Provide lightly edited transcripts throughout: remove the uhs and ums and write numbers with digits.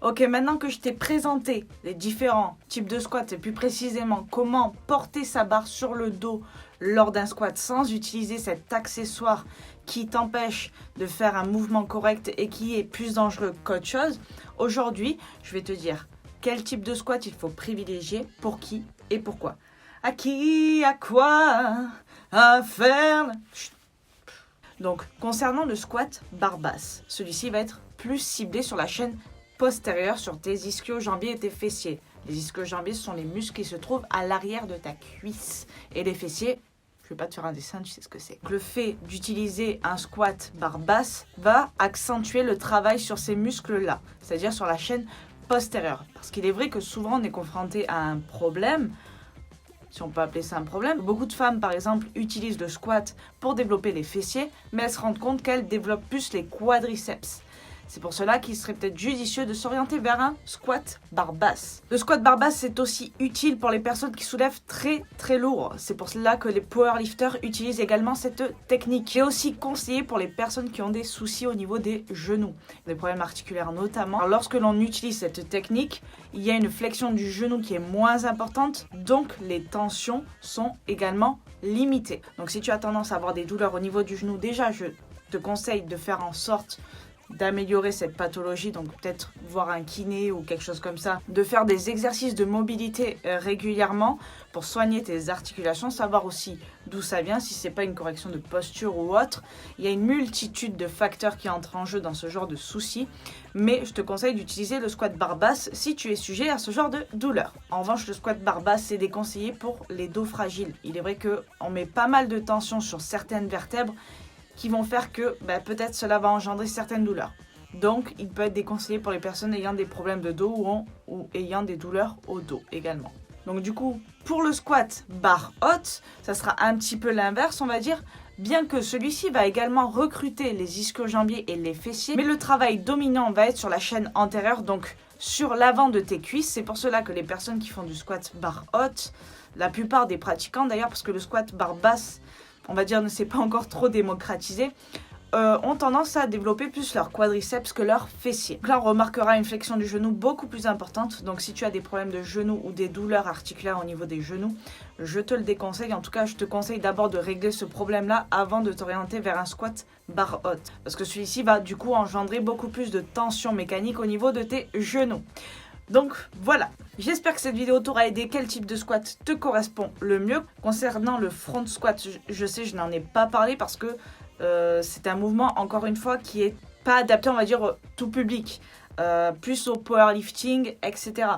Ok, maintenant que je t'ai présenté les différents types de squats et plus précisément comment porter sa barre sur le dos lors d'un squat sans utiliser cet accessoire qui t'empêche de faire un mouvement correct et qui est plus dangereux qu'autre chose, aujourd'hui, je vais te dire quel type de squat il faut privilégier, pour qui et pourquoi. À qui, à quoi, à faire. Chut. Donc, concernant le squat barre basse, celui-ci va être plus ciblé sur la chaîne postérieure, sur tes ischio-jambiers et tes fessiers. Les ischio-jambiers, ce sont les muscles qui se trouvent à l'arrière de ta cuisse. Et les fessiers, je ne vais pas te faire un dessin, tu sais ce que c'est. Le fait d'utiliser un squat barre basse va accentuer le travail sur ces muscles-là, c'est-à-dire sur la chaîne postérieure. Parce qu'il est vrai que souvent on est confronté à un problème, si on peut appeler ça un problème. Beaucoup de femmes, par exemple, utilisent le squat pour développer les fessiers, mais elles se rendent compte qu'elles développent plus les quadriceps. C'est pour cela qu'il serait peut-être judicieux de s'orienter vers un squat barre basse. Le squat barre basse, c'est aussi utile pour les personnes qui soulèvent très très lourd. C'est pour cela que les powerlifters utilisent également cette technique. C'est aussi conseillé pour les personnes qui ont des soucis au niveau des genoux, des problèmes articulaires notamment. Alors, lorsque l'on utilise cette technique, il y a une flexion du genou qui est moins importante, donc les tensions sont également limitées. Donc si tu as tendance à avoir des douleurs au niveau du genou, déjà je te conseille de faire en sorte d'améliorer cette pathologie, donc peut-être voir un kiné ou quelque chose comme ça, de faire des exercices de mobilité régulièrement pour soigner tes articulations, savoir aussi d'où ça vient, si c'est pas une correction de posture ou autre. Il y a une multitude de facteurs qui entrent en jeu dans ce genre de soucis, mais je te conseille d'utiliser le squat barre basse si tu es sujet à ce genre de douleur. En revanche, le squat barre basse, c'est déconseillé pour les dos fragiles. Il est vrai qu'on met pas mal de tension sur certaines vertèbres qui vont faire que peut-être cela va engendrer certaines douleurs. Donc, il peut être déconseillé pour les personnes ayant des problèmes de dos ou ayant des douleurs au dos également. Donc du coup, pour le squat barre haute, ça sera un petit peu l'inverse, on va dire, bien que celui-ci va également recruter les ischio-jambiers et les fessiers, mais le travail dominant va être sur la chaîne antérieure, donc sur l'avant de tes cuisses. C'est pour cela que les personnes qui font du squat barre haute, la plupart des pratiquants d'ailleurs, parce que le squat barre basse, on va dire, ne s'est pas encore trop démocratisé, ont tendance à développer plus leurs quadriceps que leurs fessiers. Donc là, on remarquera une flexion du genou beaucoup plus importante. Donc si tu as des problèmes de genoux ou des douleurs articulaires au niveau des genoux, je te le déconseille. En tout cas, je te conseille d'abord de régler ce problème-là avant de t'orienter vers un squat barre haute. Parce que celui-ci va du coup engendrer beaucoup plus de tension mécanique au niveau de tes genoux. Donc voilà, j'espère que cette vidéo t'aura aidé. Quel type de squat te correspond le mieux? Concernant le front squat, je sais, je n'en ai pas parlé parce que c'est un mouvement, encore une fois, qui est pas adapté, on va dire, tout public, plus au powerlifting, etc.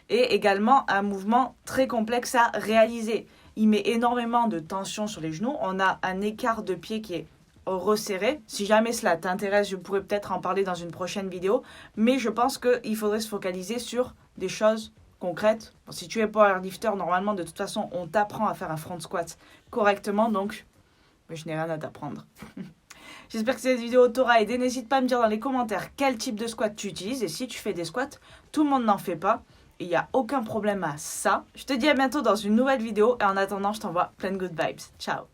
Et également un mouvement très complexe à réaliser. Il met énormément de tension sur les genoux. On a un écart de pied qui est resserré. Si jamais cela t'intéresse, je pourrais peut-être en parler dans une prochaine vidéo, mais je pense qu'il faudrait se focaliser sur des choses concrètes. Bon, si tu es powerlifter, normalement, de toute façon, on t'apprend à faire un front squat correctement, donc je n'ai rien à t'apprendre. J'espère que cette vidéo t'aura aidé. N'hésite pas à me dire dans les commentaires quel type de squat tu utilises, et si tu fais des squats, tout le monde n'en fait pas. Il n'y a aucun problème à ça. Je te dis à bientôt dans une nouvelle vidéo, et en attendant, je t'envoie plein de good vibes. Ciao!